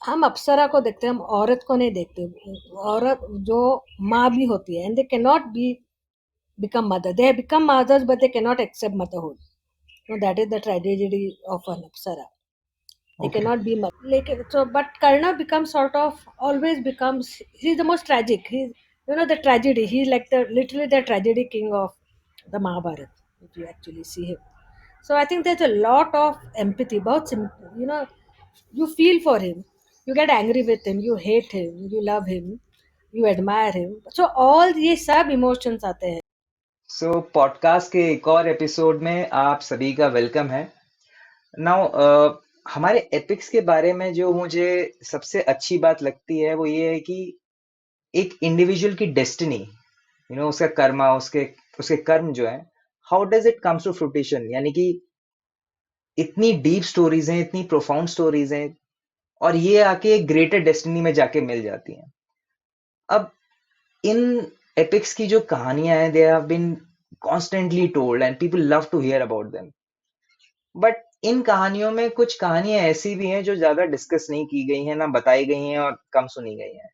हम अप्सरा को देखते हैं, हम औरत को नहीं देखते। औरत जो माँ भी होती है, and they can not be become mother. They become mothers, but they cannot accept motherhood. So that is the tragedy of an Apsara. They Okay. cannot be mother. Like, so, but Karna becomes sort of always becomes. He's the most tragic. He's, the tragedy. He's like the literally the tragedy king of the Mahabharata. If you actually see him. So I think there's a lot of empathy about him. You feel for him. You get angry with him. You hate him. You love him. You admire him. So all ये सब emotions आते हैं. So podcast के एक और episode में आप सभी का वेलकम है। नाउ हमारे एपिक्स के बारे में जो मुझे सबसे अच्छी बात लगती है वो ये है कि एक इंडिविजुअल की डेस्टिनी, उसका कर्मा, उसके उसके कर्म जो है, how does it comes to fruition, यानी कि इतनी डीप स्टोरीज हैं, इतनी प्रोफाउंड स्टोरीज हैं, और ये आके एक ग्रेटर डेस्टिनी में जाके मिल जाती हैं। अब इन एपिक्स की जो कहानियां हैं, they have been constantly told and people love to hear about them. But इन कहानियों में कुछ कहानियां ऐसी भी हैं जो ज्यादा डिस्कस नहीं की गई हैं, ना बताई गई हैं और कम सुनी गई हैं।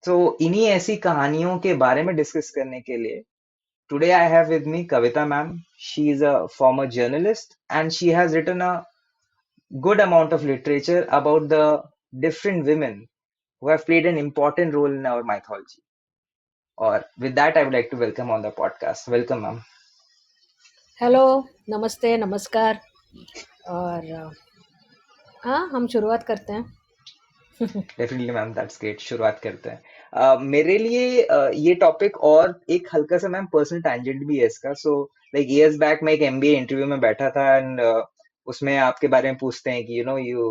तो इन्हीं ऐसी कहानियों के बारे में डिस्कस करने के लिए today I have with me Kavita ma'am. She is a former journalist and she has written a good amount of literature about the different women who have played an important role in our mythology. Or with that, I would like to welcome on the podcast. Welcome, ma'am. Hello, नमस्ते, नमस्कार। और हाँ, हम शुरुआत करते हैं। Definitely ma'am, that's great. शुरुआत करते हैं। मेरे लिए ये टॉपिक और एक हल्का सा मैम पर्सनल टैंजेंट भी है इसका। सो लाइक इयर्स बैक मैं एक एमबीए इंटरव्यू में बैठा था एंड उसमें आपके बारे में पूछते हैं कि you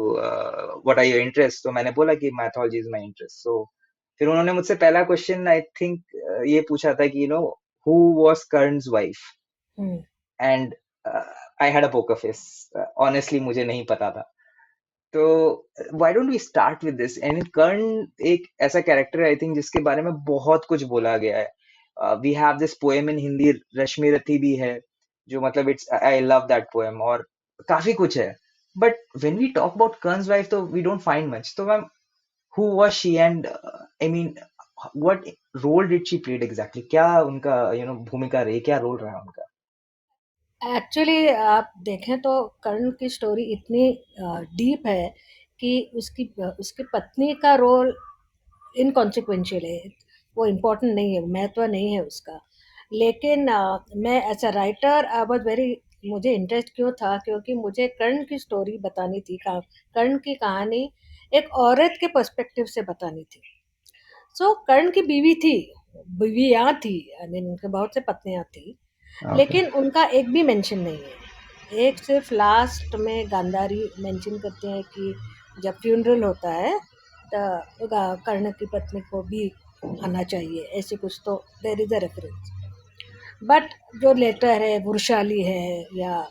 what are your interest. तो मैंने बोला कि mythology is my interest. So फिर उन्होंने मुझसे पहला क्वेश्चन आई थिंक ये पूछा था कि who was Karn's wife, hmm, and I had a poker face. Honestly मुझे नहीं पता था। तो why don't we start with this. And Karna एक ऐसा कैरेक्टर है आई थिंक जिसके बारे में बहुत कुछ बोला गया है। We have this poem in Hindi, Rashmi Rathi भी है, जो मतलब it's I love that poem, और काफी कुछ है। But when we talk about Karn's wife तो वी डोंट फाइंड मच। तो ma'am, who was she and I mean what role did she played exactly? क्या उनका भूमिका रही, क्या रोल रहा उनका? एक्चुअली आप देखें तो कर्ण की स्टोरी इतनी डीप है कि उसकी पत्नी का रोल इनकॉन्सिक्वेंशियल है। वो इम्पोर्टेंट नहीं है, महत्व नहीं है उसका। लेकिन मैं as a writer I was very, मुझे इंटरेस्ट क्यों था, क्योंकि मुझे कर्ण की स्टोरी बतानी थी। कर्ण की कहानी एक औरत के पर्सपेक्टिव से बतानी थी। सो कर्ण की बीवी थी, बीवियाँ थी, आई मीन उनके बहुत से पत्नियाँ थी, ओके। लेकिन उनका एक भी मेंशन नहीं है। एक सिर्फ लास्ट में गांधारी मेंशन करते हैं कि जब फ्यूनरल होता है तो कर्ण की पत्नी को भी आना चाहिए, ऐसे कुछ तो there is a reference. But जो लेटर है वृषाली है या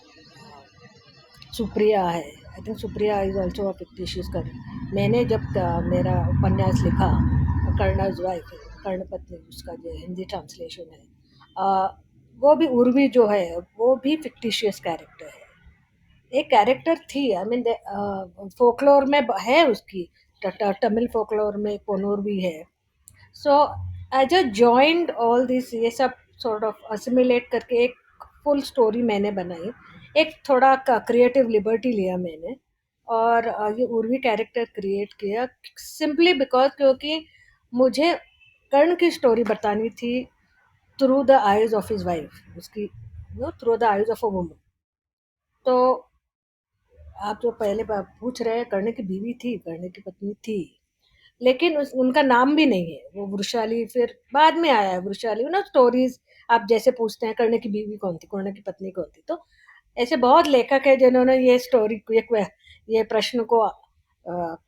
सुप्रिया है, I think Supriya is also a fictitious Karna. मैंने जब मेरा उपन्यास लिखा कर्णज वाइफ, कर्ण पत्नी, उसका जो हिंदी ट्रांसलेशन है, वो भी उर्वी जो है वो भी फिक्टिशियस कैरेक्टर है। एक कैरेक्टर थी, आई मीन फोकलोर में है उसकी, तमिल फोकलोर में कोनूर भी है। So I just joined all this, ये सब सॉर्ट ऑफ असिमिलेट करके एक फुल स्टोरी मैंने बनाई। एक थोड़ा क्रिएटिव लिबर्टी लिया मैंने, और ये उर्वी कैरेक्टर क्रिएट किया सिंपली बिकॉज, क्योंकि मुझे कर्ण की स्टोरी बतानी थी through the eyes of his wife, उसकी through the eyes of a woman. तो आप जो पहले पूछ रहे हैं, कर्ण की बीवी थी, कर्ण की पत्नी थी, लेकिन उनका नाम भी नहीं है। वो वृषाली फिर बाद में आया है, वृषाली ना स्टोरीज। आप जैसे पूछते हैं कर्ण की बीवी कौन थी, कर्ण की पत्नी कौन थी, तो ऐसे बहुत लेखक है जिन्होंने ये स्टोरी, ये प्रश्न को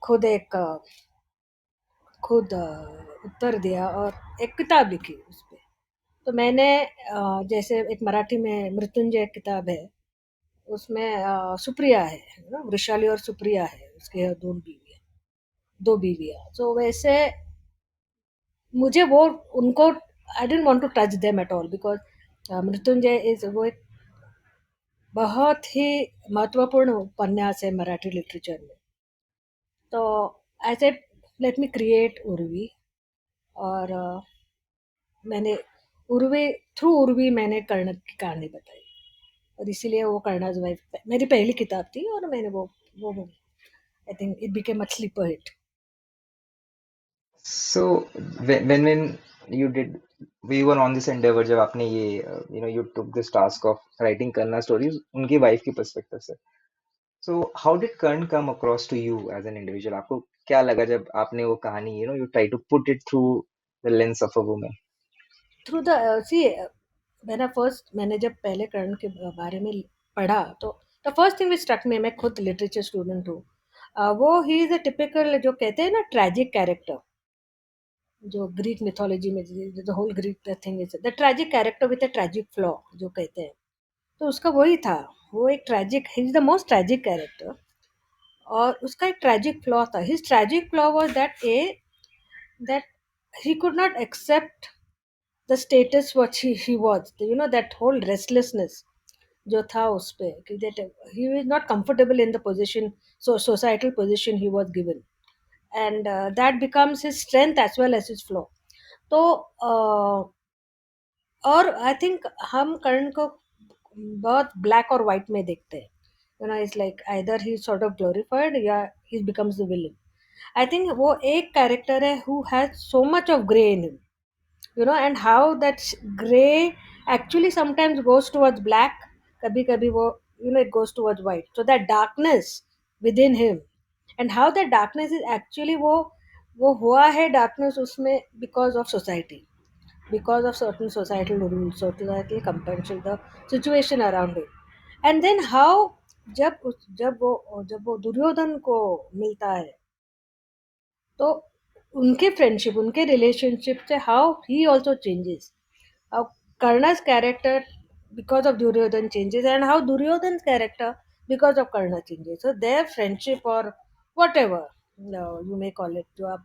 खुद उत्तर दिया और एक किताब लिखी उस पे। तो मैंने जैसे एक मराठी में मृत्युंजय किताब है, उसमें सुप्रिया है ना, वृषाली और सुप्रिया है, उसके दो बीवी, दो बीवियाँ। तो वैसे मुझे वो उनको, I don't want to touch them at all because Mrityunjay is वो एक बहुत ही महत्वपूर्ण उपन्यास है मराठी लिटरेचर में। तो I said let me create Urvi, और मैंने उर्वी थ्रू उर्वी मैंने कर्ण की कहानी बताई, और इसीलिए वो कर्णाज वाइफ मेरी पहली किताब थी, और मैंने वो I think it became a sleeper hit. So when you did we were on this endeavor, जब आपने ये you took this task of writing Karna stories उनकी वाइफ की पर्सपेक्टिव से, so how did Karn come across to you as an individual? आपको क्या लगा जब आपने वो कहानी you try to put it through the lens of a woman? Through the see मैंने जब पहले कर्ण के बारे में पढ़ा, तो the first thing which struck me, मैं खुद लिटरेचर स्टूडेंट हूँ, वो ही इज अ टिपिकल, जो कहते हैं ना, ट्रैजिक कैरेक्टर, जो ग्रीक मिथोलॉजी में the whole Greek thing is the tragic character with a tragic flaw, जो कहते हैं। तो उसका वही था, वो एक tragic, he is the most tragic character, और उसका एक ट्रैजिक फ्लॉ था। His tragic flaw was that he could not accept the status what he was, that whole restlessness जो था उस पे, कि that he was not comfortable in the position, so societal position he was given, and that becomes his strength as well as his flaw. तो और I think हम कर्ण को बहुत ब्लैक और वाइट में देखते हैं, it's like either he sort of glorified या he becomes the villain. I think वो एक कैरेक्टर है who has so much of grey in him, and how that gray actually sometimes goes towards black, kabhi kabhi wo, it goes towards white, so that darkness within him, and how that darkness is actually वो हुआ है darkness उसमें because of society, because of certain societal rules, societal compulsion, the situation around it, and then how जब वो दुर्योधन को मिलता है, तो उनके फ्रेंडशिप, उनके रिलेशनशिप से how he also changes, how Karna's character because of Duryodhan changes, and how Duryodhan's character because of Karna changes. So their friendship, or whatever you may call it, जो आप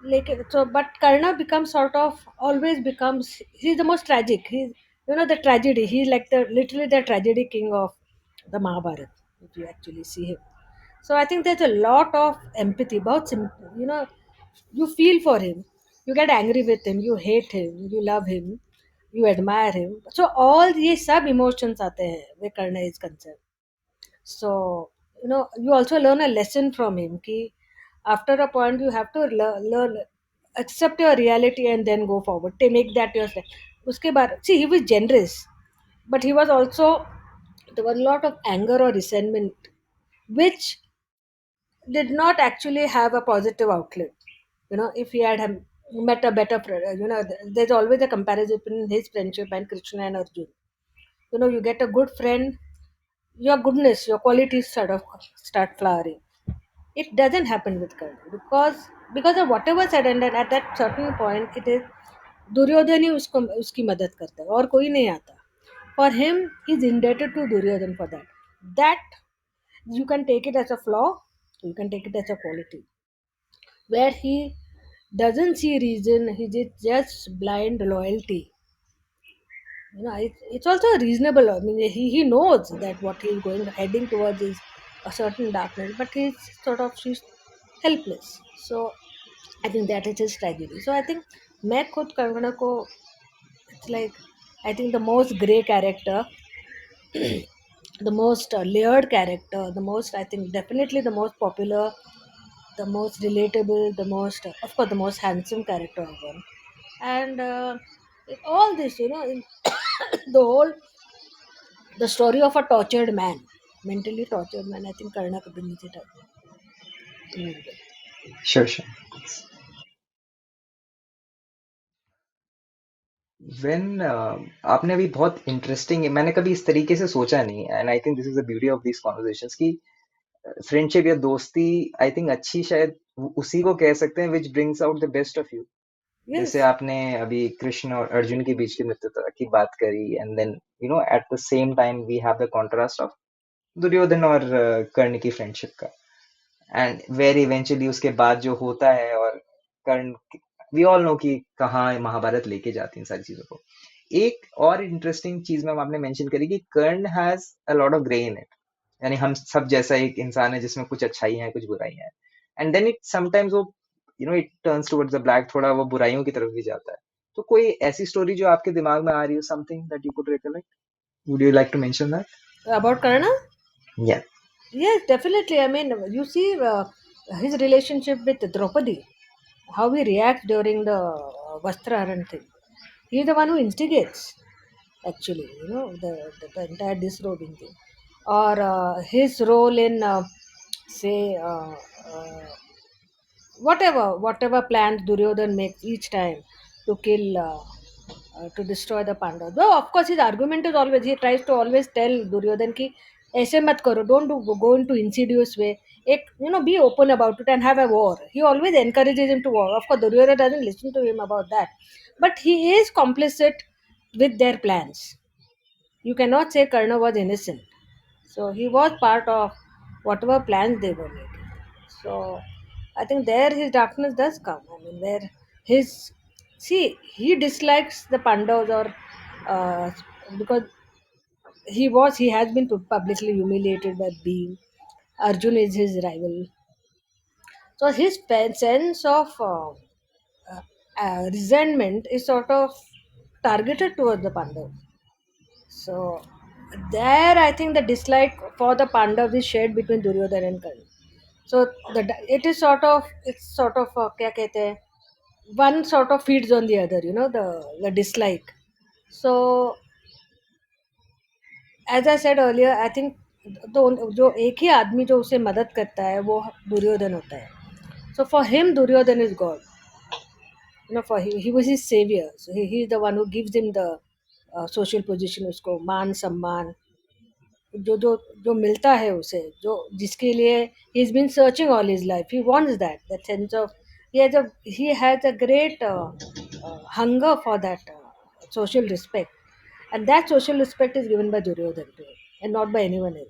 लेकिन, so but Karna becomes sort of, always becomes, he's the most tragic. He's, the tragedy. He's like the literally the tragedy king of the Mahabharata, if you actually see him. So I think there's a lot of empathy about him. You feel for him. You get angry with him. You hate him. You love him. You admire him. So all these sub emotions आते हैं where Karna is concerned. So you also learn a lesson from him. कि after a point you have to learn, accept your reality and then go forward. To make that your step. उसके बाद, see, he was generous, but he was also, there was a lot of anger or resentment which did not actually have a positive outlet. If he had met a better friend, there's always a comparison between his friendship and Krishna and Arjun. You get a good friend, your goodness, your qualities sort of start flowering. It doesn't happen with Karna, because of whatever said and done, at that certain point it is Duryodhan ही उसकी मदद करता है, और कोई नहीं आता. For him, he's indebted to Duryodhan for that. That you can take it as a flaw, you can take it as a quality, where he doesn't see reason, he did just blind loyalty. It's also reasonable. I mean, he knows that what he's going heading towards is a certain darkness, but she's helpless. So I think that is his tragedy. So I think मैं खुद कंगना को, it's like, I think the most grey character, the most layered character, the most, I think, definitely the most popular, the most relatable, the most, of course, the most handsome character of one. And all this, in the whole, the story of a tortured man, mentally tortured man, I think Karna could brings it up in a way. Sure, sure. When आपने अभी बहुत interesting, मैंने कभी इस तरीके से सोचा नहीं, and I think this is the beauty of these conversations कि फ्रेंडशिप या दोस्ती, आई थिंक अच्छी शायद उसी को कह सकते हैं which brings out the best of you. जैसे Yes, आपने अभी कृष्ण और अर्जुन के बीच की मित्रता की बात करी, and then at the same time we have the contrast of Duryodhana और कर्ण की फ्रेंडशिप का, एंड वेर इवेंचुअली उसके बाद जो होता है, और कर्ण, वी ऑल नो कि कहाँ महाभारत लेके जाती है इन सारी चीजों को। एक और इंटरेस्टिंग चीज मैम आपने मेंशन करी कि Karna has a lot of grey in it, यानी हम सब जैसा एक इंसान है जिसमें कुछ अच्छाई है कुछ बुराई है। एंड देन इट समटाइम्स वो it turns towards the black, थोड़ा वो बुराइयों की तरफ भी जाता है। तो कोई ऐसी स्टोरी जो आपके दिमाग में आ रही हो, something that you could recollect, would you like to mention that? About Karna? या। Yes, definitely. I mean, you see his relationship with Draupadi, how he reacts during the Vastraharan thing. He's the one who instigates, actually, the entire disrobing thing. Or his role in, say, whatever plans Duryodhan makes each time to kill, to destroy the Pandavas. Though of course his argument is always, he tries to always tell Duryodhan ki ऐसे मत करो, don't go into insidious way. एक, be open about it and have a war. He always encourages him to war. Of course, Duryodhana doesn't listen to him about that, but he is complicit with their plans. You cannot say Karna was innocent. So he was part of whatever plans they were making. So I think there his darkness does come. I mean, where his, see, he dislikes the Pandavas, or because he has been publicly humiliated by Bhim. Arjun is his rival. So his sense of resentment is sort of targeted towards the Pandavas. So there, I think the dislike for the Pandavas is shared between Duryodhana and Karna. So it is sort of, क्या कहते हैं, one sort of feeds on the other, the dislike. So as I said earlier, I think तो जो एक ही आदमी जो उसे मदद करता है वो दुर्योधन होता है. So for him, Duryodhan is God. For he was his savior. So he is the one who gives him the social position, उसको मान सम्मान जो जो जो मिलता है उसे, जो जिसके लिए he has been searching all his life. He wants that sense of, he has a great hunger for that social respect, and that social respect is given by Duryodhan to him, and not by anyone else.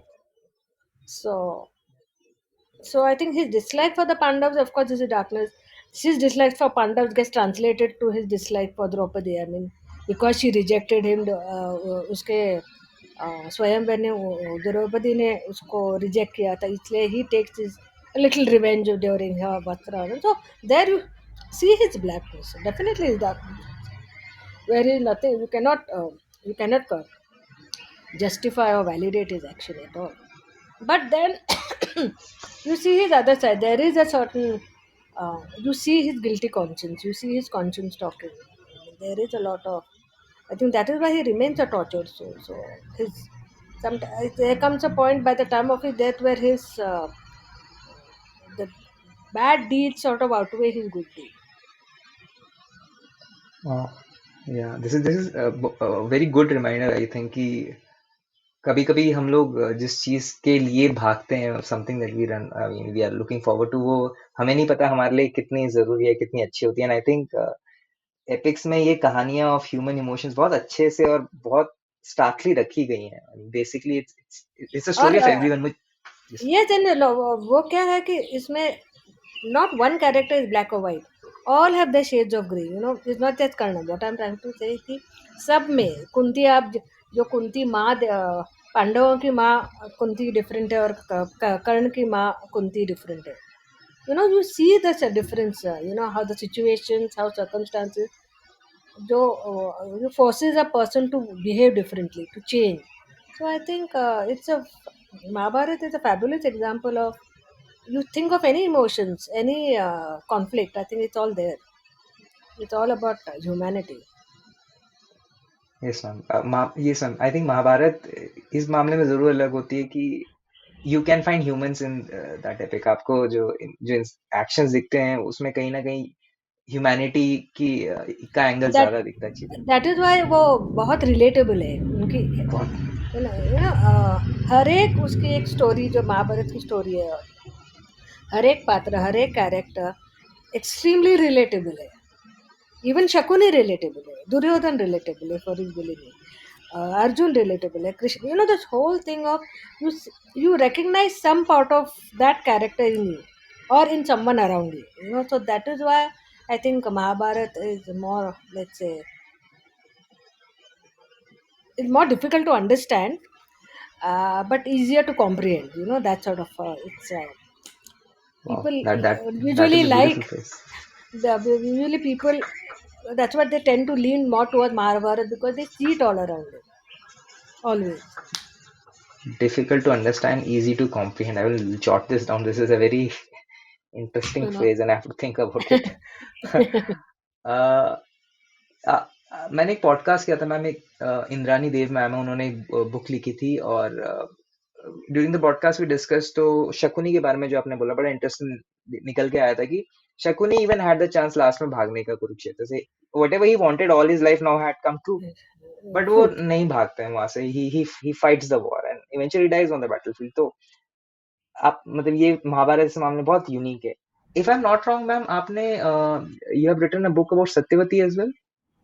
So I think his dislike for the Pandavas, of course, is a darkness. His dislike for Pandavas gets translated to his dislike for Draupadi. I mean, because she rejected him, उसके स्वयंवर ने द्रौपदी ने उसको reject किया था, इसलिए he takes his a little revenge during her Vastrahara. So there you see his blackness. Definitely his darkness. Where is nothing, you cannot justify or validate his action at all. But then you see his other side. There is a certain, you see his guilty conscience. You see his conscience talking. There is a lot of. I think that is why he remains a tortured soul. So his, sometimes there comes a point by the time of his death where his the bad deeds sort of outweigh his good deeds. Yeah, this is very good reminder I think कि कभी कभी हम लोग जिस चीज के लिए भागते हैं, something that we run, I mean we are looking forward to, वो हमें नहीं पता हमारे लिए कितनी जरूरी है, कितनी अच्छी होती है। एंड आई थिंक एपिक्स में ये कहानियां ऑफ ह्यूमन इमोशंस बहुत अच्छे से और बहुत स्टार्कली रखी गई हैं। बेसिकली इट्स अ और स्टोरी ऑफ एवरीवन। ये जन वो क्या है कि इसमें not one character is black or white. All have their shades of grey. It's not just Karna. What I'm trying to say कि सब में कुंती, आप जो कुंती माँ, पांडवों की माँ कुंती डिफरेंट है, और कर्ण की माँ कुंती डिफरेंट है. You see the difference. How the situations, how circumstances, जो forces a person to behave differently, to change. So I think Mahabharata is a fabulous example of, you think of any emotions, any conflict, I think it's all there. It's all about humanity. Yes ma'am, yes ma'am, I think Mahabharata इस मामले में जरूर अलग होती है कि you can find humans in that epic. आपको जो एक्शंस दिखते हैं उसमें कहीं ना कहीं ह्यूमैनिटी की का एंगल That ज्यादा दिखता है चीजों में। that is why वो बहुत रिलेटेबल है उनकी. बहुत। हर एक उसकी एक स्टोरी, जो महाभारत की स्टोरी है, हर एक पात्र, हर एक कैरेक्टर एक्सट्रीमली रिलेटेबल है. इवन शकुनी रिलेटेबल है, दुर्योधन रिलेटेबल है फॉर हिज विलेनी, Arjun relatable है, Krishna. This whole thing of you recognize some part of that character in you or in someone around you. So that is why I think Mahabharata is more, let's say, it's more difficult to understand, but easier to comprehend. That sort of it's. Wow, People that is usually a beautiful like phrase. usually people, that's what they tend to lean more towards Mahabharata because they see it all around them always. Difficult to understand, easy to comprehend. I will jot this down. This is a very interesting You know. phrase, and I have to think about it. uh, मैंने एक podcast किया था ma'am, एक इंद्रानी देव ma'am है, उन्होंने एक book लिखी थी, और during the podcast we discuss, तो शकुनी के बारे में जो आपने बोला बड़ा इंटरेस्टिंग निकल के आया था कि Shakuni even had the chance last में भागने का कुरुक्षेत्र से, whatever he wanted all his life now had come true, but वो Truth. नहीं भागते हैं वहां से, he fights the war and eventually dies on the battlefield. तो आप मतलब ये महाभारत से मामले बहुत यूनिक है। If I am not wrong ma'am, आपने you have written a book about Satyavati as well,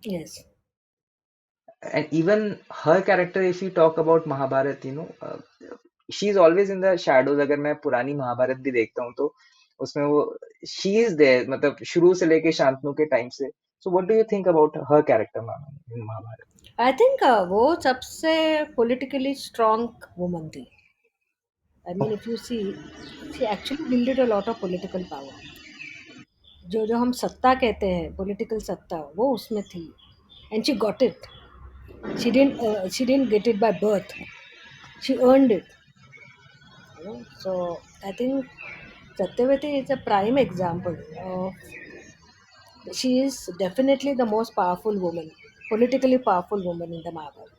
Yes. and even her character, if you talk about Mahabharat, she is always in the shadows। अगर मैं पुरानी महाभारत भी देखता हूँ तो उसमें वो she is there, मतलब शुरू से लेके शांतनु के टाइम से। So what do you think about her character, ma'am, in Mahabharata? I think वो सबसे politically strong woman थी. I mean, Oh, if you see, she actually wielded a lot of political power. जो जो हम सत्ता कहते हैं, political सत्ता, वो उसमें थी. And she got it. She didn't get it by birth. She earned it. So I think Satyavati is a prime example of, she is definitely the most powerful woman, politically powerful woman in the Mahabharata,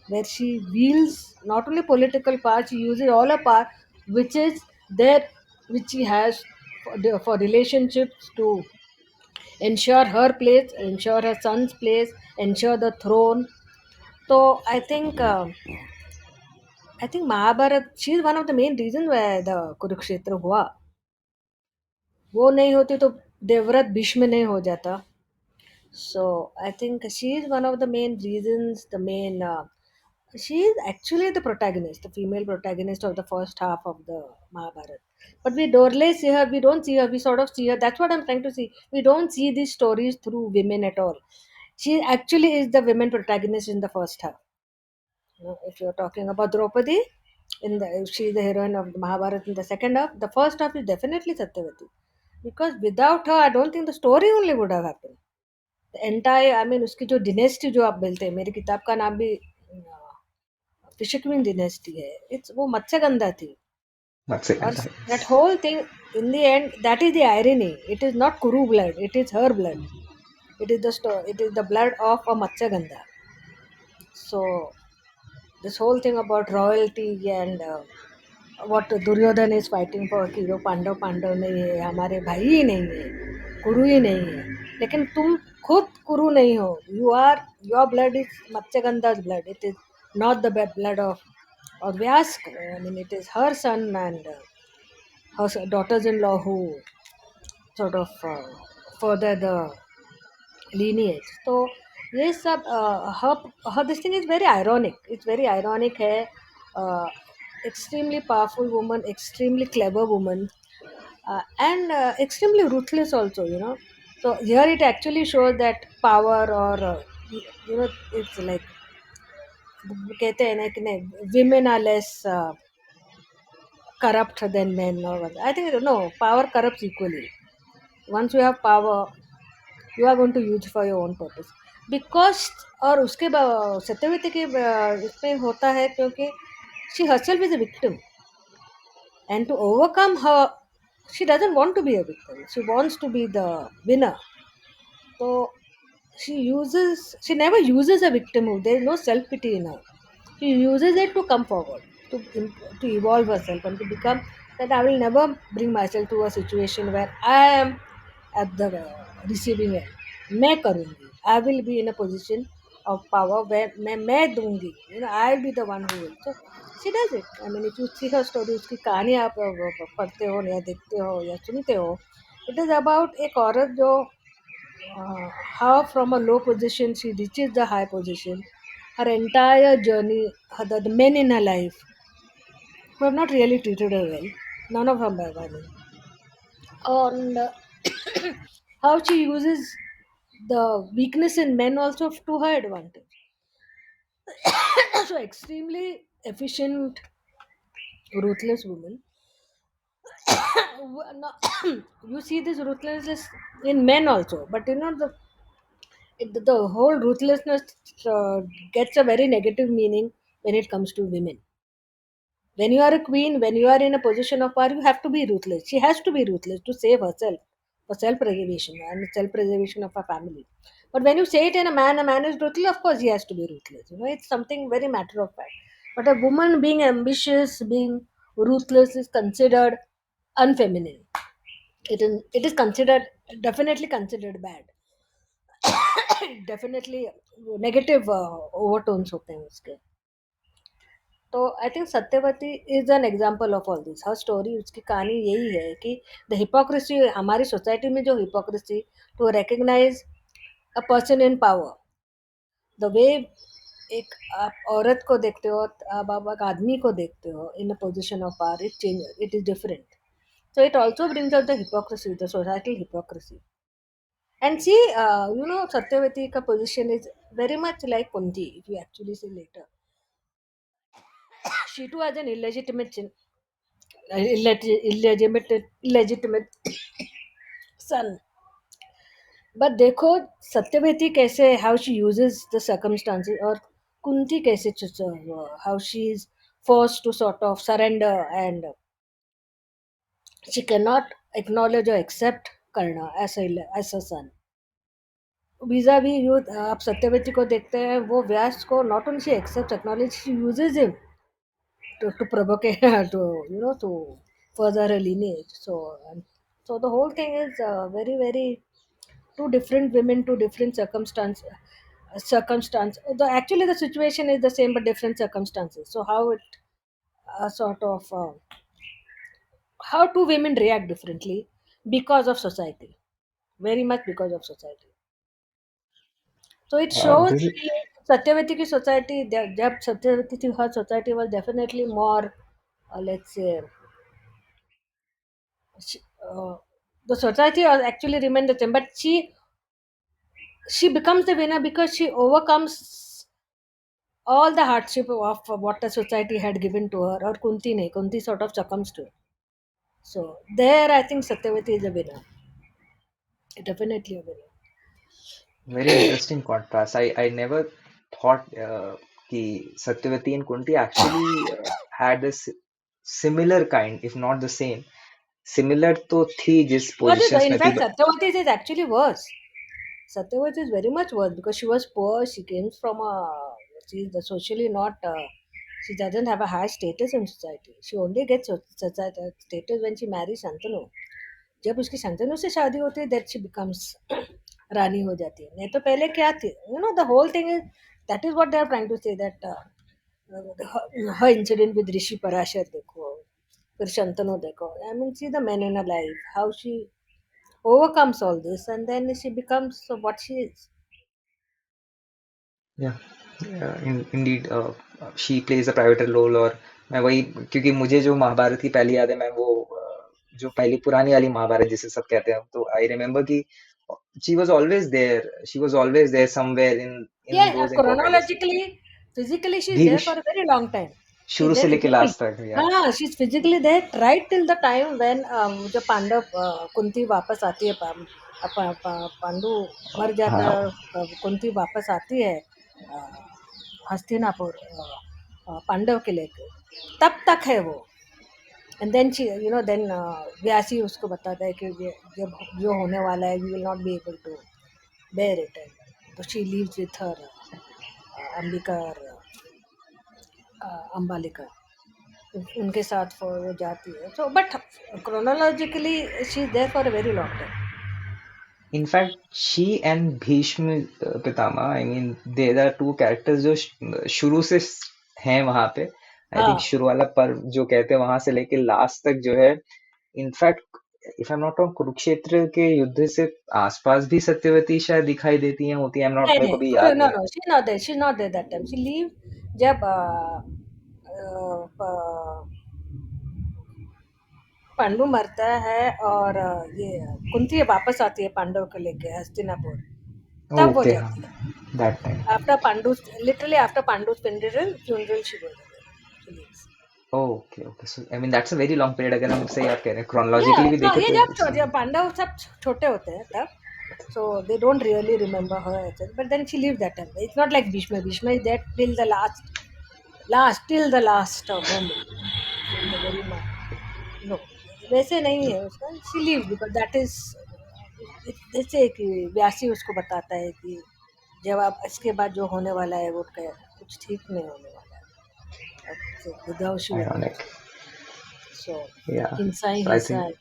where she wields not only political power, she uses all her power, which is there, which she has for relationships to ensure her place, ensure her son's place, ensure the throne. So I think Mahabharata, she is one of the main reasons why the Kurukshetra हुआ. वो नहीं होती तो देवव्रत भीष्म नहीं हो जाता. So I think she is one of the main reasons, the main. She is actually the protagonist, the female protagonist of the first half of the Mahabharata. But we rarely see her. We don't see her. We sort of see her. That's what I'm trying to see. We don't see these stories through women at all. She actually is the women protagonist in the first half. If you're talking about Draupadi, if she is the heroine of the Mahabharata in the second half, the first half is definitely Satyavati. Because without her, I don't think the story only would have happened. Entire, I mean उसकी जो dynasty जो आप बोलते हैं, मेरी किताब का नाम भी फिशिक्विन डिनेस्टी है, इट्स वो मत्स्यगंधा थी. that's it. और that whole thing, in the end that is the irony, it is not Kuru blood, it is her blood, it is the blood of a Matsyagandha. So this whole thing about royalty and what Duryodhana is fighting for, कि वो पांडव पांडव नहीं है, हमारे भाई ही नहीं है, कुरु ही नहीं है, लेकिन तुम खुद कुरु नहीं हो, you are, your blood is Matsyagandha's blood, it is not the blood of or Vyas. I mean, it is her son and her daughters-in-law who sort of further the lineage. तो ये सब her this thing is very ironic. It's very ironic है. Extremely powerful woman, extremely clever woman, and extremely ruthless also. So here it actually shows that power or it's like कहते हैं ना कि नहीं, women are less corrupt than men or what. I think no, power corrupts equally. Once you have power, you are going to use for your own purpose. Because और उसके सत्यवती के इसमें होता है क्योंकि she herself is a victim, and to overcome her, she doesn't want to be a victim, she wants to be the winner. So she never uses a victimhood. There is no self pity in her. She uses it to come forward, to evolve herself and to become that I will never bring myself to a situation where I am at the receiving end. मैं करूँगी. I will be in a position of power where मैं दूंगी. I will be the one who will. So she does it. I mean, if you see her story, उसकी कहानी आप पढ़ते हो या देखते हो या सुनते हो, it is about एक औरत जो how from a low position she reaches the high position. Her entire journey, the men in her life who have not really treated her well, none of her women, and how she uses the weakness in men also to her advantage. So extremely efficient, ruthless woman. No, you see this ruthlessness in men also, but the whole ruthlessness uh, gets a very negative meaning when it comes to women. When you are a queen, when you are in a position of power, you have to be ruthless. She has to be ruthless to save herself, for self-preservation and self-preservation of her family. But when you say it in a man is ruthless, of course he has to be ruthless. It's something very matter of fact. But a woman being ambitious, being ruthless is considered unfeminine. It is considered, definitely considered bad. Definitely negative overtones होते हैं उसके. तो I think Satyavati is an example of all this. Her story, उसकी कहानी यही है कि the hypocrisy, हमारी सोसाइटी में जो hypocrisy to recognise a person in power, the way एक आप औरत को देखते हो, आप एक आदमी को देखते हो in a position of power, it change, it is different. So it also brings out the hypocrisy, the societal hypocrisy. And see, Satyavati ka position is very much like Kunti, if you actually see later. She too has an illegitimate son. But देखो सत्यवती कैसे, how she uses the circumstances, और कुंती कैसे, how she is forced to sort of surrender, and she cannot acknowledge or accept Karna as a son. वीजा भी you, आप सत्यवती को देखते हैं, वो व्यास को not only she accept acknowledge, she uses him to provoke to to further a lineage. So the whole thing is very very two different women, two different circumstance. Actually the situation is the same but different circumstances. So how it sort of how two women react differently because of society, very much because of society. So it shows This is, कि सत्यवती की society, जब सत्यवती थी, her society was definitely more, let's say, she, the society actually remained the same, but she becomes the winner because she overcomes all the hardship of what the society had given to her. Or Kunti sort of succumbs to it. So there, I think Satyavati is a winner, definitely a winner. very interesting contrast. I never thought कि Satyavati and Kunti actually had a similar kind, if not the same. Similar तो थी जिस What is positions in में थी, fact Satyavati is actually worse. Satyavati is very much worse because she was poor. She came from she's the socially not. She doesn't have a high status in society. She only gets society status when she marries Shantanu. जब उसकी शंतनु से शादी होती है, that she becomes रानी हो जाती है. नहीं तो पहले क्या थी, the whole thing is, that is what they are trying to say, that her incident with ऋषि पराशर देखो, फिर शंतनु देखो. I mean, see the men in her life, how she overcomes all this, and then she becomes what she is. yeah, indeed, she plays a pivotal role. और मैं वही, क्योंकि मुझे जो महाभारत की पहली याद है, मैं वो जो पहली पुरानी वाली महाभारत जिसे सब कहते हैं, तो आई रिमेम्बर कि she was always there somewhere in Yeah, those important scenes. chronologically, physically, she's there for Bhishma a very long time. She's शुरू there से लेके physically. लास्ट तक, या हाँ, she's physically there right till the time when जब पांडव कुंती वापस आती है, पांडु मर जाता हाँ, है, कुंती वापस आती है हस्तिनापुर पांडव के लेके, तब तक है वो. एंड देन शी देन व्यासी उसको बताता है कि जब जो होने वाला है, you will not be able to bear it. And so she lives with her Ambika और अंबालिका, उनके साथ वो जाती है. So but chronologically she is there for a very long time. In fact she and Bhishma Pitamah, I mean there are two characters जो शुरू से हैं वहां पे. आई थिंक हाँ, शुरू वाला पर्व जो कहते हैं वहां से लेके लास्ट तक जो है, in fact if I am not wrong, Kurukshetra के युद्ध से आसपास भी सत्यवती शायद दिखाई देती हैं, होती है, आई एम नॉट, नहीं मेरे को भी नहीं, याद नो नहीं है. No, she's not there that time. She leave जब पांडु मरता है, और ये कुंती वापस आती है पांडव को लेके हस्तिनापुर, तब वो ओके, हाँ, जाती है. That time. After Pandu's, literally after Pandu's funeral, she goes away. She leaves. Okay okay, so I mean that's a very long period, अगर हम सही आप कह रहे हैं क्रोनोलॉजिकली Yeah, भी no, देखें ये तो जब it's जब पांडव सब छोटे होते हैं तब, so they don't really remember her, but then she lived that time. It's not like Bhishma. Bhishma is there till the till the last moment, till the very no, वैसे नहीं है उसका. She lived because that is, जैसे कि व्यासी उसको बताता है कि जब आप इसके बाद जो होने वाला है वो कुछ ठीक नहीं होने वाला है. Without she will ironic. Not. So Yeah. हिंसा ही So I हिंसा think है.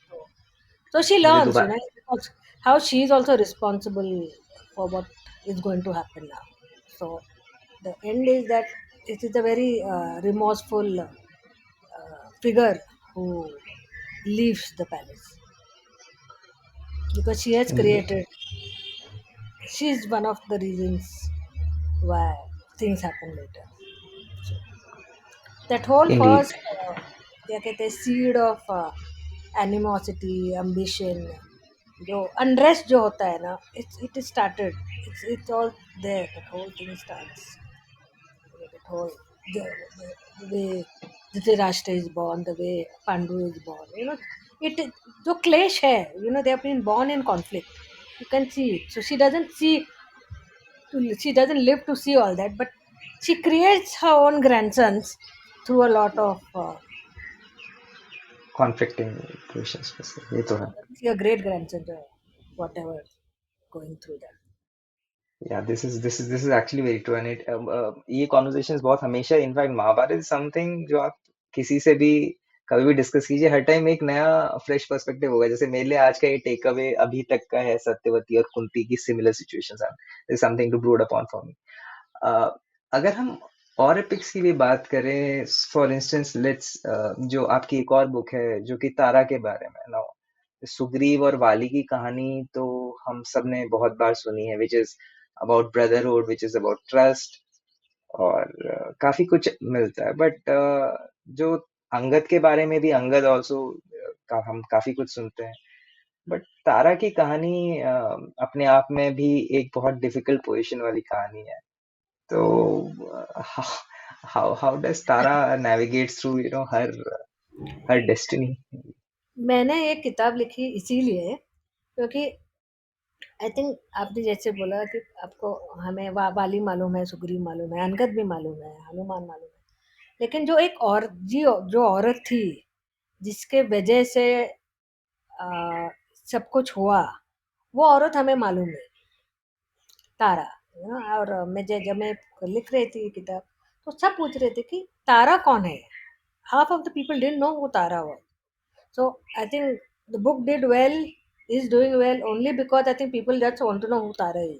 So she मुझे learns, दोबारा because how she is also responsible for what is going to happen now. So the end is that it is a very remorseful figure who leaves the palace because she has created. She is one of the reasons why things happen later. So that whole indeed. first, क्या कहते हैं, seed of animosity, ambition, जो unrest जो होता है ना, it is started. It's all there. That whole thing starts. That whole the way Dhritarashtra is born, the way Pandu is born. It जो क्लेश है. They have been born in conflict. You can see it. So she doesn't live to see all that, but she creates her own grandsons through a lot of Conflicting positions, ये तो है. your great grandson, whatever, going through that. Yeah, this is actually very true, and ये conversations बहुत हमेशा, in fact Mahabharat is something जो आप किसी से भी कभी भी डिस्कस कीजिए, हर टाइम एक नया फ्रेश पर्सपेक्टिव होगा. जैसे मेरे लिए आज का ये टेक अवे अभी तक का है सत्यवती और कुंती की similar situations are something to brood upon for me. अगर हम और एपिक्स की भी बात करें, फॉर इंस्टेंस लेट्स, जो आपकी एक और बुक है जो कि तारा के बारे में ना, सुग्रीव और वाली की कहानी तो हम सब ने बहुत बार सुनी है, which is about brotherhood, which is about trust, और काफी कुछ मिलता है. बट जो अंगद के बारे में भी, अंगद ऑल्सो हम काफी कुछ सुनते हैं. बट तारा की कहानी अपने आप में भी एक बहुत डिफिकल्ट पोजीशन वाली कहानी है. तो how does Tara navigate through her destiny? मैंने एक किताब लिखी इसीलिए क्योंकि आई थिंक आपने जैसे बोला कि आपको हमें वाली मालूम है, सुग्रीव मालूम है, अनगद भी मालूम है, हनुमान मालूम है, लेकिन जो एक और जो औरत थी जिसके वजह से आ, सब कुछ हुआ, वो औरत हमें मालूम है, तारा. और जब मैं लिख रही थी किताब तो सब पूछ रहे थे कि तारा कौन है. Half of the people didn't know who Tara was. So I think the book did well, is doing well only because I think people just want to know who Tara is.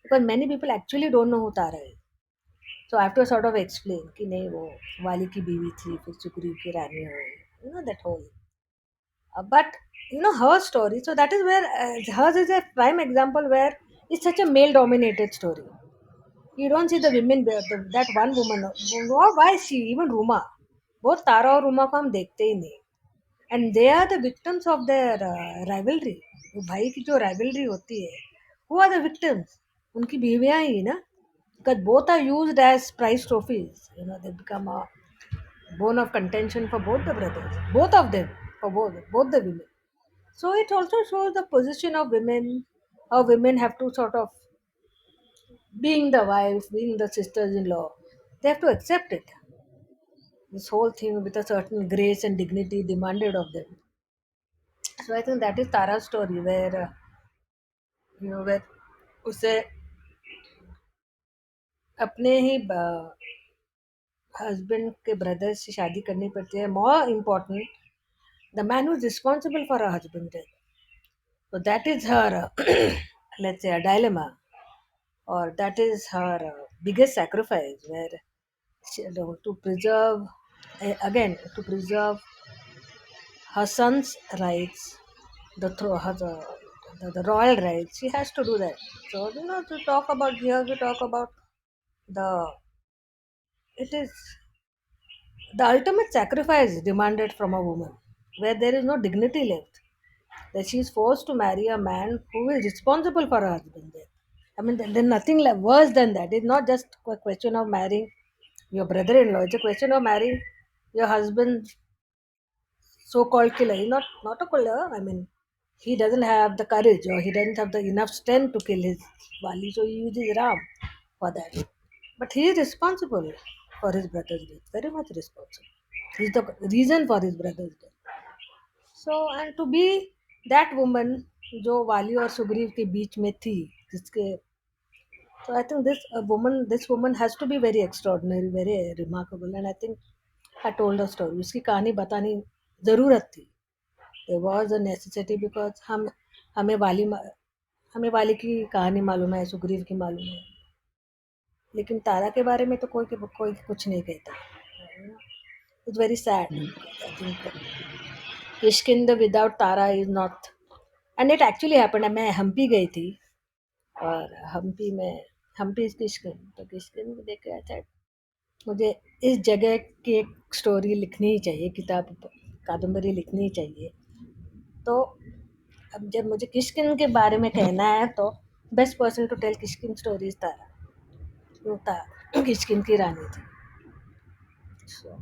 Because many people actually don't know who Tara is. So I have to sort of explain कि नहीं, वो वाली की बीवी थी, फिर सुग्रीव की रानी हुई. That whole. But her story. So that is where hers is a prime example where it's such a male-dominated story. You don't see the women there. That one woman. Why she even Ruma? Both Tara और रूमा को हम देखते ही नहीं. And they are the victims of their rivalry. भाई की जो rivalry होती है, हु आर द विक्टिम्स? उनकी बीवियां ही ना. Because both are used as prize trophies. They become a bone of contention for both the brothers, both of them, for both the women. So it also shows the position of women, how women have to sort of, being the wife, being the sisters-in-law, they have to accept it. This whole thing with a certain grace and dignity demanded of them. So I think that is Tara's story where where उसे अपने ही husband के brother से शादी करनी पड़ती है. More important, the man who is responsible for her husband death. So that is her, let's say, a dilemma, or that is her biggest sacrifice, where to preserve, again, to preserve her son's rights, the royal rights, she has to do that. So to talk about here, we talk about the it is the ultimate sacrifice demanded from a woman, where there is no dignity left, that she is forced to marry a man who is responsible for her husband death. I mean, there's nothing worse than that. It's not just a question of marrying your brother-in-law. It's a question of marrying your husband so-called killer, he not a killer. I mean, he doesn't have the courage or he doesn't have the enough strength to kill his Wali, so he uses Ram for that. But he is responsible for his brother's death, very much responsible. He's the reason for his brother's death. So and to be that woman जो वाली और सुग्रीव के बीच में थी, जिसके, so I think this woman has to be very extraordinary, very remarkable, and I think I told her story. उसकी कहानी बतानी ज़रूरत थी. There was a necessity because हमें वाली हमें वाली की कहानी मालूम है, सुग्रीव की मालूम है, लेकिन तारा के बारे में तो कोई कुछ नहीं कहता. It's very sad. I think Kishkinda without Tara is not. And it actually happened. मैं हम्पी गई थी और हम्पी किशकिन, तो किशकिन देख के अच्छा, मुझे इस जगह की एक स्टोरी लिखनी ही चाहिए, किताब कादम्बरी लिखनी ही चाहिए. तो अब जब मुझे किशकिन के बारे में कहना है तो best person to tell Kishkin stories Tara. वो किशकिन की रानी थी. So,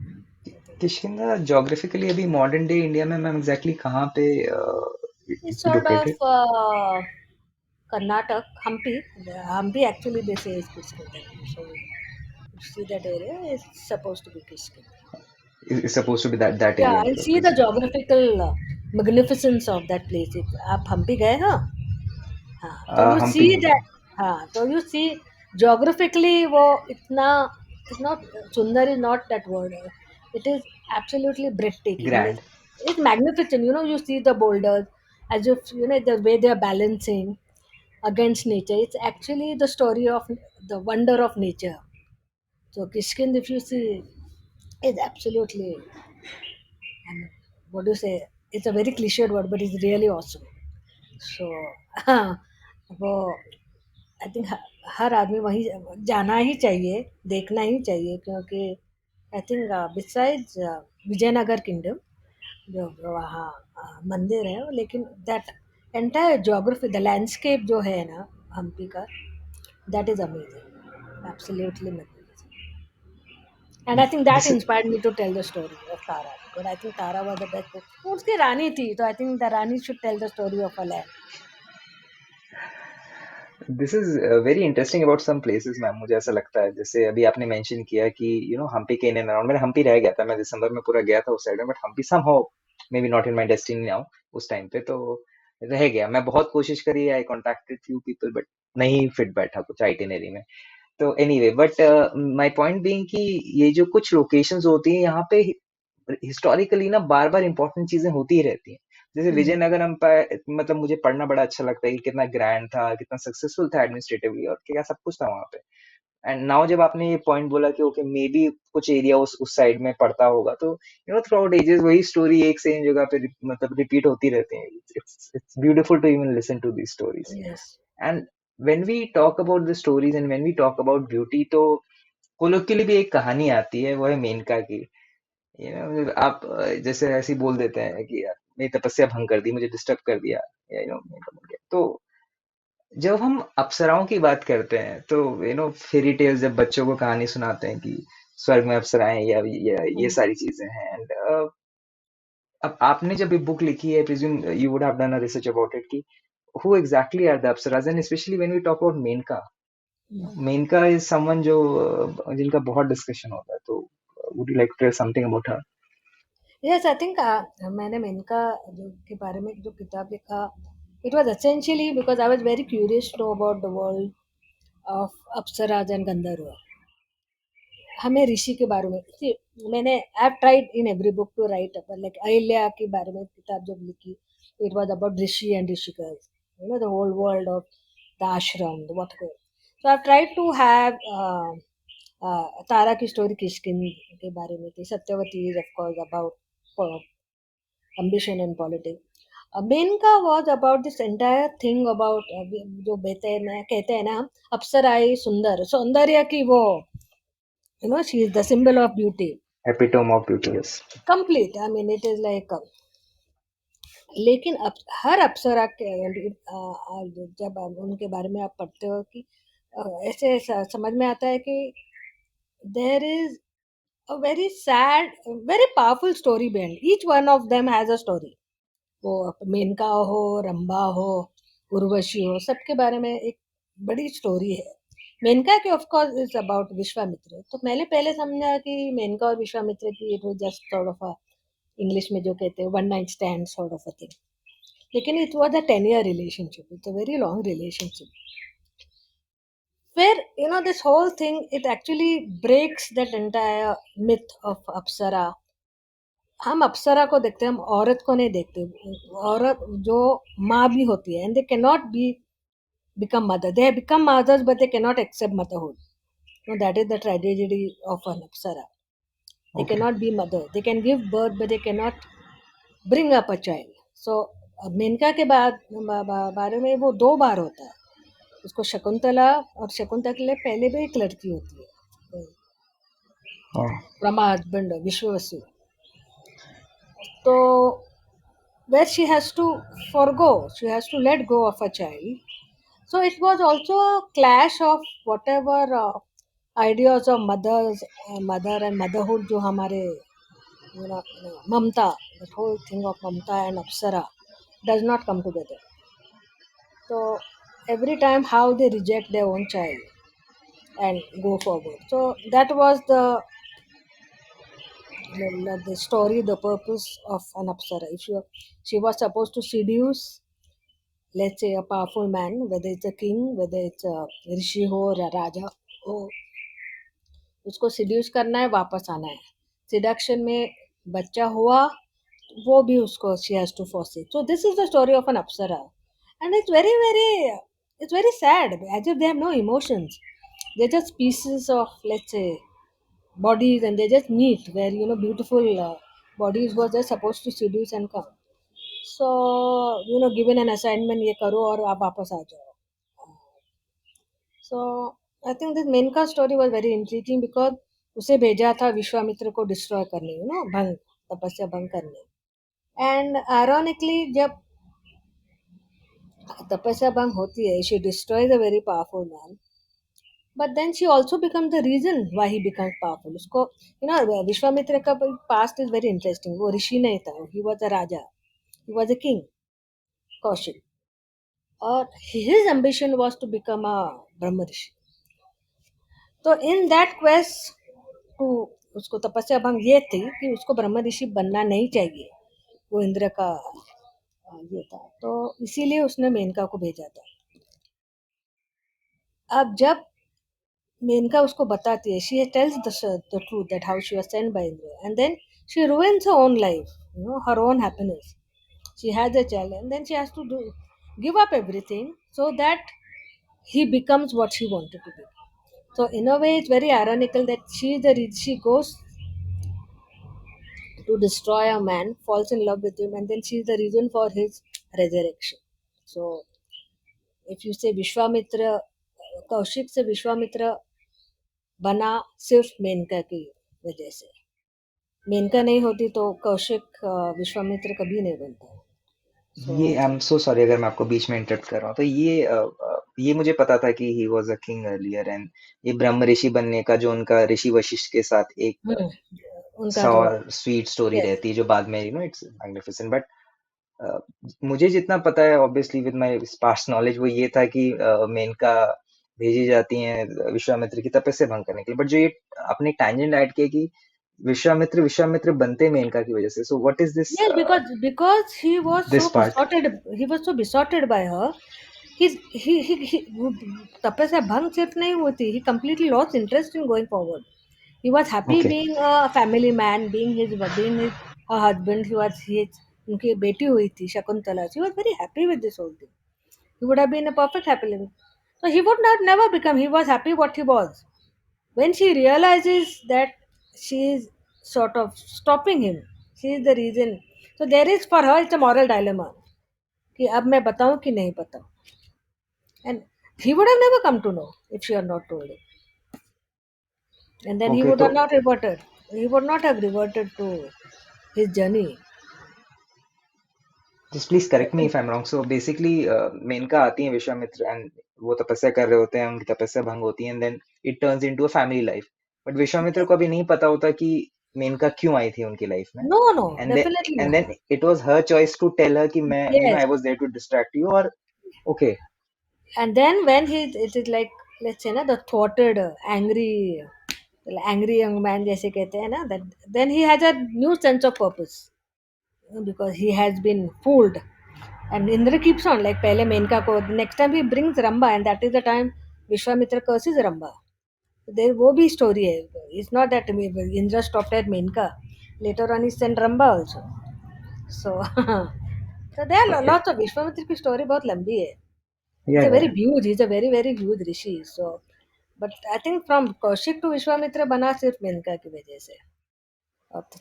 किष्किंधा ज्योग्राफिकली अभी मॉडर्न डे इंडिया में मैम एग्जैक्टली कहाँ पे it's sort of located? Karnataka, Hampi actually they say is Kishkinda. So you see that area is supposed to be Kishkinda. Is supposed to be that Yeah, area. and see the geographical magnificence of that place. If आप हम्पी गए हाँ, हाँ, तो you Hampi see नहीं that, है. हाँ, तो you see geographically वो इतना, it's not सुंदर is not that word. It is absolutely breathtaking. Grand. It's magnificent. You know, you see the boulders as if you know the way they are balancing against nature. It's actually the story of the wonder of nature. So Kishkind, if you see, is absolutely, I mean, what do you say? It's a very cliched word, but it's really awesome. So वो I think हर आदमी वहीं जाना ही चाहिए, देखना ही चाहिए, क्योंकि I think besides Vijayanagara kingdom जो वहाँ मंदिर है, लेकिन that entire geography, the landscape जो है ना हम्पी का, that is amazing, absolutely magnificent. And I think that this inspired me to tell the story of Tara, because I think Tara was the best. वो उसकी रानी थी, तो I think the rani should tell the story of a land. This is very interesting about some places ma'am. मुझे ऐसा लगता है जैसे अभी आपने मेंशन किया कि हम्पी के इन एंड अराउंड. मैंने हम्पी रह गया था, मैं दिसंबर में पूरा गया था उस साइड में, but Hampi somehow may be not in my destiny now. उस टाइम पे तो रह गया. मैं बहुत कोशिश करी, I contacted few people, but नहीं फिट बैठा कुछ आइटिनरी में. तो anyway, but my point being कि ये जो कुछ लोकेशंस होती हैं यहाँ पे हिस्टोरिकली ना बार बार इंपॉर्टेंट चीजें होती ही रहती हैं. जैसे विजयनगरम पर मतलब मुझे पढ़ना बड़ा अच्छा लगता है कि कितना ग्रैंड था, कितना सक्सेसफुल था एडमिनिस्ट्रेटिवली, और क्या सब कुछ था वहां पे. एंड नाउ जब आपने ये पॉइंट बोला कि ओके मे बी कुछ एरिया उस साइड में पड़ता होगा, तो थ्रू आउट एजेस वही स्टोरी एक सेम जगह पे मतलब रिपीट होती रहती है. It's beautiful to even listen to the stories. Yes. And when we talk about the stories and when we talk about beauty, तो कोलोकियली भी एक कहानी आती है, वो है मेनका की. आप जैसे ऐसे ही बोल देते हैं कि यार मेरी तपस्या भंग कर दी, मुझे डिस्टर्ब कर दिया, या तो जब हम अप्सराओं की बात करते हैं तो फेरी टेल्स जब बच्चों को कहानी सुनाते हैं कि स्वर्ग में अप्सराएं या ये सारी चीजें हैं. एंड अब आपने जब ये बुक लिखी है, presume you would have done a research about it कि who exactly are the apsaras, and especially when we talk about Menaka. Menaka is someone जो जिनका बहुत डिस्कशन होता है, तो would you like to tell something about her? Yes, I think मैंने मेनका जो के बारे में जो किताब लिखा, it was essentially because I was very curious to know about the world of apsaras and gandharva. हमें ऋषि के बारे में see, मैंने I have tried in every book to write about like Ahilya के बारे में किताब जब लिखी, it was about rishi and rishikas, the whole world of the ashram, the what. So I tried to have Tara की स्टोरी किशकिन के बारे में थी. Satyavati is of course about ambition and politics. Menka was about this entire thing about जो कहते हैं ना हम, अप्सराई सुंदर, सौंदर्य की वो, she is the symbol of beauty. Epitome of beauty, yes. Complete. I mean, it is like लेकिन हर अप्सरा के जब उनके बारे में आप पढ़ते हो कि ऐसे समझ में आता है कि there is a very sad, very powerful story behind. Each one of them has a story. वो मेनका हो, रंभा हो, उर्वशी हो, सबके बारे में एक बड़ी स्टोरी है। मेनका की of course is about Vishwamitra. तो मैंने पहले समझा कि मेनका और विश्वामित्र की it was just sort of a English में जो कहते हैं one night stand sort of a thing, लेकिन it was a 10-year relationship, it's a very long relationship where this whole thing it actually breaks that entire myth of apsara. हम अप्सरा को देखते हैं, हम औरत को नहीं देखते। औरत जो माँ भी होती है, and they can not be become mother. They have become mothers, but they cannot accept motherhood. No, that is the tragedy of an apsara. They okay. cannot be mother. They can give birth, but they cannot bring up a child. So Menaka के बारे में वो दो बार होता है। उसको शकुंतला, और शकुंतला के लिए पहले भी एक लड़की होती है हाँ। from her husband Vishvavasu. तो where she has to forgo, she has to let go of a child. So it was also a clash of whatever ideas of mother and motherhood जो हमारे mamta, that whole thing of mamta and apsara does not come together. So every time how they reject their own child and go forward. So that was the story, the purpose of an apsara. If she was supposed to seduce, let's say, a powerful man, whether it's a king, whether it's a rishi ho or a raja हो, उसको seduce करना है, वापस आना है। Seduction में बच्चा हुआ, वो भी उसको she has to forsake. So this is the story of an apsara, and it's very sad, as if they have no emotions. They're just pieces of, let's say, bodies, and they just meet where beautiful bodies were just supposed to seduce and come. So given an assignment, ये करो और आप वापस आ जाओ. So I think this Menka story was very intriguing because उसे भेजा था विश्वामित्र को डिस्ट्रॉय करने, भंग, तपस्या भंग करने. एंड आयरॉनिकली जब तपस्या भंग होती है, she destroys a very powerful man, but then she also becomes the reason why he becomes powerful. उसको विश्वामित्र का past is very interesting. वो ऋषि नहीं था, he was a raja, he was a king, Kaushik, और his ambition was to become a ब्रह्म ऋषि. तो in that quest to, उसको तपस्या भंग ये थी कि उसको ब्रह्म ऋषि बनना नहीं चाहिए, वो इंद्र का ये था, तो इसीलिए उसने मेनका को भेजा था. अब जब मेनका उसको बताती है, she tells the truth that how she was sent by Indra, and then she ruins her own life, her own happiness. She has a child, and then she has to give up everything so that he becomes what she wanted to be. So in a way, it's very ironical that she goes to destroy a man, falls in love with him, and then she's the reason for his resurrection. So if you say Vishwamitra, Kaushik से विश्वामित्र बना सिर्फ मेनका की वजह से. मेनका नहीं होती तो कौशिक विश्वामित्र कभी नहीं बनता. ये So I am so sorry अगर मैं आपको बीच में इंटरप्ट कर रहा हूँ। तो ये मुझे पता था कि he was a king earlier, and ये ब्रह्म ऋषि बनने का जो उनका ऋषि वशिष्ठ के साथ एक उनका जो सॉर स्वीट स्टोरी yes, रहती है जो बाद में इट्स मैग्निफिसेंट। बट मुझे जितना पता है obviously with my past knowledge वो ये था कि मेनका भेजी जाती हैं विश्वामित्र की तपस्या भंग करने के लिए। बट जो ये आपने टैंजेंट ऐड किया कि विश्वामित्र बनते मेनका की वजह से, so what is yes, because he was this so part? besotted by her. He तपस्या भंग सिर्फ नहीं होती, he completely lost interest in going forward. He was happy okay. being a family man, being his her husband. उनकी बेटी हुई थी Shakuntala. She was very happy with this whole thing. He would have been a perfect happy living. So he would not never become. He was happy what he was. When she realizes that she is sort of stopping him, she is the reason. So there is for her it's a moral dilemma कि अब मैं बताऊं कि नहीं बताऊं. And he would have never come to know if she had not told him. And then he okay would तो have not reverted. He would not have reverted to his journey. Just please correct me if I am wrong. So basically Menaka आती हैं Vishwamitra, and वो तपस्या कर रहे होते हैं, उनकी तपस्या भंग होती है, and then it turns into a family life. But Vishwamitra को अभी नहीं पता होता कि मेनका क्यों आई थी उनकी लाइफ में। No, no, and definitely and not. Then it was her choice to tell her कि मैं Yes. I was there to distract you, और okay. And then when it is like, let's say na, the thwarted, angry young man जैसे कहते हैं ना, that then he has a new sense of purpose, because he has been fooled. And Indra keeps on, like पहले मेनका को, next time he brings Ramba, and that is the time Vishwamitra curses Ramba. There वो भी story है. It's not that Indra stopped at Menka. Later on he sent Ramba also. So so there are okay, lots of Vishwamitra की story बहुत लंबी है. या या He's a very very huge rishi. So but I think from Kaushik to Vishwamitra बना सिर्फ मेनका की वजह से.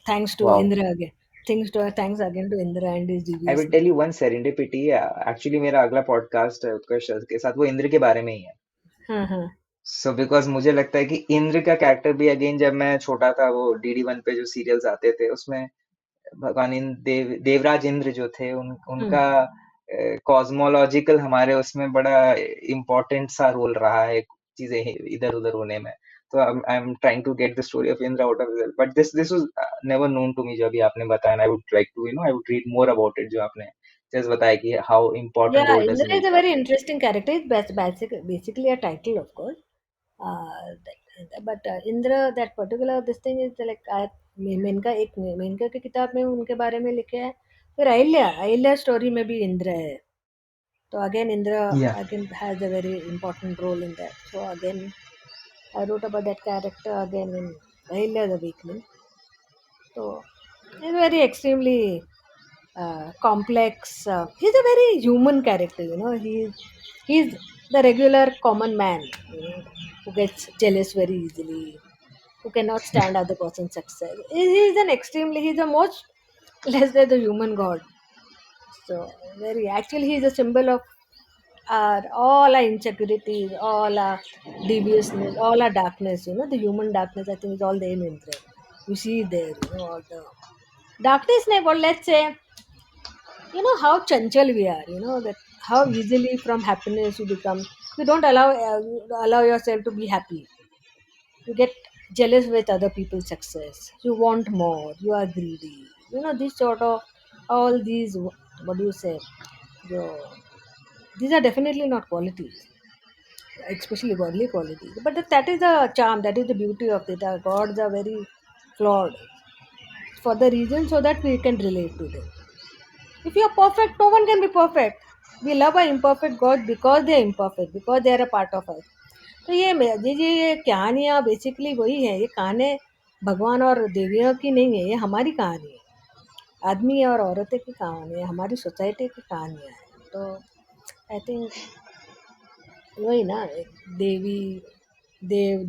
Thanks to wow. Indra again. Thanks again to Indra and his I will deviousness. Tell you one serendipity, actually मेरा अगला podcast उत्कर्ष के साथ वो इंद्र के बारे में ही है। हाँ हाँ सो बिकॉज मुझे लगता है कि इंद्र का कैरेक्टर भी, अगेन जब मैं छोटा था, वो डीडी वन पे जो सीरियल्स आते थे उसमें भगवान देवराज इंद्र जो थे, उनका कॉस्मोलॉजिकल हमारे उसमें बड़ा इम्पोर्टेंट सा रोल रहा है चीजें इधर उधर होने में। तो I am trying to get the story of Indra out of, but this was never known to me. जो अभी आपने बताया, I would like to I would read more about it, जो आपने जस्ट बताया कि how important Yeah, role does Indra he is a play. very interesting character. It's basically a title, of course. But Indra, that particular this thing is like Menaka की किताब में उनके बारे में लिखे हैं. फिर अहिल्या स्टोरी में भी इंद्र है. तो again Indra या again has a very important role in that. So again I wrote about that character again in Ahilya's Awakening. So he's very extremely complex. He's a very human character, He's the regular common man, who gets jealous very easily, who cannot stand other person's success. He's an extremely, he's the most less than the human god. So very actually, he's a symbol of our all our insecurities, all our deviousness, all our darkness. The human darkness. I think is all there in Indra. You see there, all the darkness. But let's say, how chanchal we are, that how easily from happiness you don't allow yourself to be happy. You get jealous with other people's success, you want more, you are greedy, this sort of all these, what do you say, the, these are definitely not qualities, especially godly qualities, but that is the charm, that is the beauty of it. Our gods are very flawed for the reason so that we can relate to them. If you are perfect, no one can be perfect. We love our imperfect God because they are imperfect, because they are a part of us. तो ये कहानियाँ basically वही है. ये कहानी भगवान और देवियों की नहीं है, ये हमारी कहानी है. आदमी और औरतें की कहानी है, हमारी सोसाइटी की कहानियाँ हैं. तो आई थिंक वही ना, एक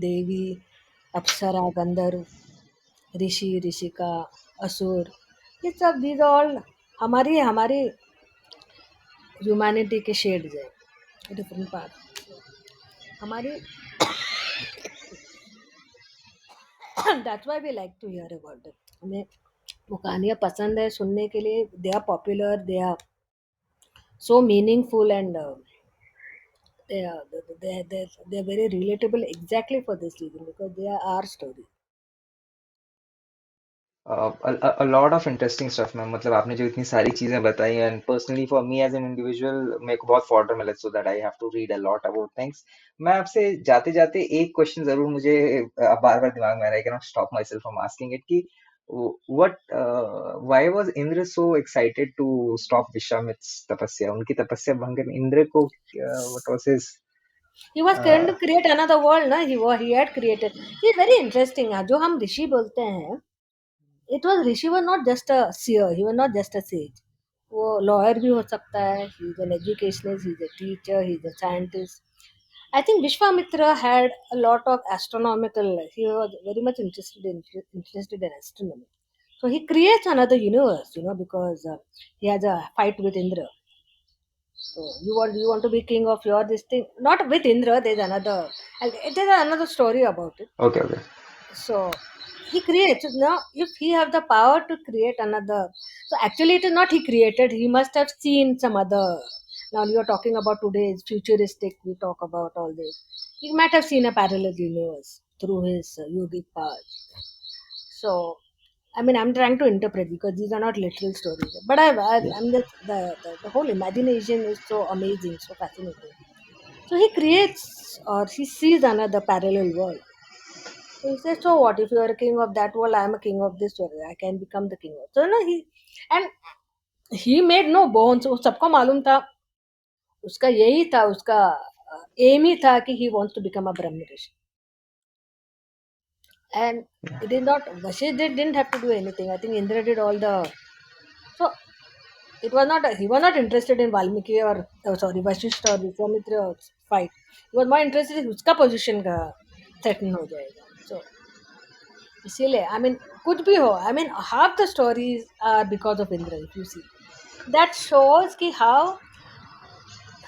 देवी, अप्सरा, गंधर्व, ऋषि, ऋषिका, असुर, ये सब दीज ऑल हमारी हमारी ह्यूमैनिटी के शेड्स है, डिफरेंट पार्ट हमारी. That's why we like to hear about it. हमें वो कहानियाँ पसंद है सुनने के लिए. They are popular, they are so meaningful, and they are very relatable exactly for this reason, because they are our story. a lot of interesting stuff ma'am, मतलब आपने जो इतनी सारी चीजें बताई, and personally for me as an individual मेरे को बहुत फॉर्डर मिला, so that I have to read a lot about things. मैं आपसे जाते जाते एक क्वेश्चन जरूर, मुझे बार बार दिमाग में आ रहा है, I can not stop my self from asking it, कि what why was Indra so excited to stop Vishwamitra's tapasya, उनकी तपस्या भंग करने इंद्र को, what was his He was trying to create another world, ना. He had created. It's very interesting. जो हम ऋषि बोलते हैं, it was Rishi was not just a seer, he was not just a sage. वो lawyer भी हो सकता है. He is an educationist, he is a teacher, he is a scientist. I think Vishwamitra had a lot of astronomical. He was very much interested in astronomy. So he creates another universe, because he has a fight with Indra. So you want to be king of your this thing, not with Indra. There's another story about it. Okay okay. So he creates now. If he have the power to create another, so actually it is not he created. He must have seen some other. Now you are talking about today's futuristic. We talk about all this. He might have seen a parallel universe. through his yogic path. So, I mean, I'm trying to interpret because these are not literal stories. But Yeah. I'm the whole imagination is so amazing, so fascinating. So he creates or he sees another parallel world. So he says, "So what if you are a king of that world? I am a king of this world. I can become the king of." So no, and he made no bones. वो सबको मालूम था उसका यही था उसका M ही था कि he wants to become a Brahma Rishi and it did not Vashist didn't have to do anything. I think Indra did all the so it was not he was not interested in Valmiki or sorry Vashist or Vishwamitra or fight. He was more interested in उसका position का threaten हो जाएगा. So इसीलिए I mean कुछ भी हो I mean half the stories are because of Indra if you see. That shows कि how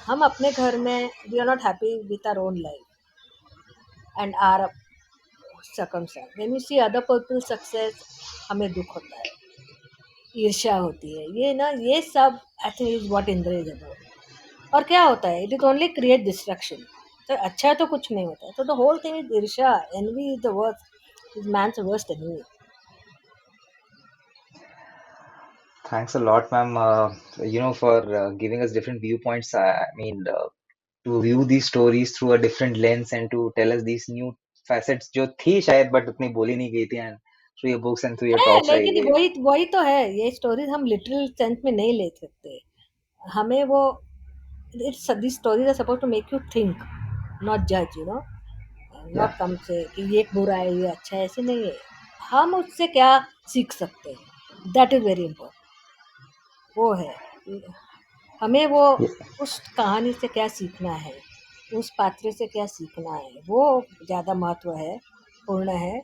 हम अपने घर में we are not happy with our own life and our circumstance. When we see other people's success हमें दुख होता है ईर्ष्या होती है ये ना ये सब I think is what Indra is about और क्या होता है it is only create destruction तो अच्छा तो कुछ नहीं होता है तो द होल थिंग इज ईर्ष्या envy is the worst is man's worst envy Thanks a lot, ma'am. For giving us different viewpoints. I mean, to view these stories through a different lens and to tell us these new facets जो थी शायद but उतनी बोली नहीं गई थी and through your books and through your है talks I लेकिन वही वही तो है ये स्टोरीज हम लिटरल सेंस में नहीं ले सकते हमें वो it's this stories are suppose to make you think not जज यू नो yeah. नॉट कम से कि ये बुरा है ये अच्छा है ऐसे नहीं है हम उससे क्या सीख सकते हैं दैट इज वेरी इंपॉर्टेंट वो है हमें वो Yeah. उस कहानी से क्या सीखना है उस पात्र से क्या सीखना है वो ज़्यादा महत्व है पूर्ण है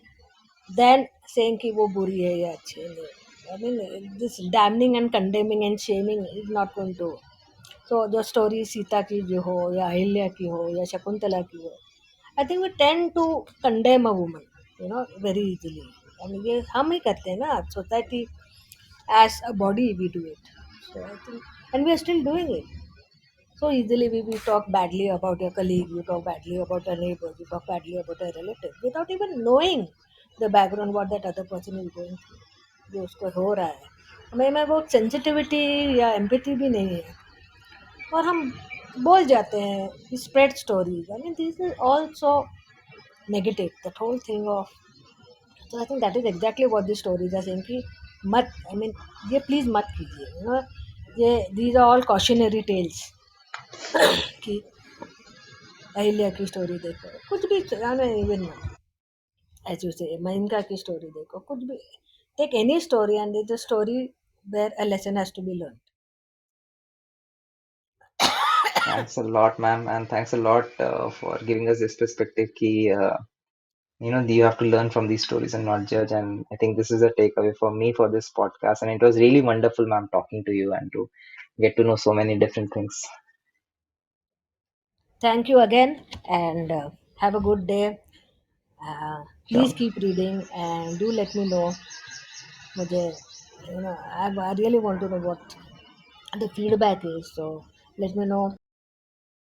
देन सेइंग कि वो बुरी है या अच्छी है I mean this damning and condemning and shaming is not going to so जो स्टोरी सीता की जो हो या अहिल्या की हो या शकुंतला की हो I think we tend to condemn a woman you know very easily I mean ये हम ही करते हैं ना society as a body we do it so I think and we are still doing it so easily we talk badly about your colleague you talk badly about your neighbor you talk badly about a relative without even knowing the background what that other person is going through जो उसको हो रहा है हमें में वो sensitivity या empathy भी नहीं है और हम बोल जाते हैं we spread stories I mean this is also negative that whole thing of so I think that is exactly what the stories are saying कि मत I mean ये प्लीज मत कीजिए यू नो ये these are all cautionary tales कि अहिल्या की story देखो कुछ भी इवन एज यू से महिंद्रा की स्टोरी देखो कुछ भी take any story and it's a story where a lesson has to be learn Thanks a lot, ma'am, and thanks a lot for giving us this perspective कि you have to learn from these stories and not judge, and I think this is a takeaway for me for this podcast, and it was really wonderful, ma'am, talking to you and to get to know so many different things. Thank you again and have a good day Sure. Please keep reading and do let me know मुझे you know I really want to know what the feedback is so let me know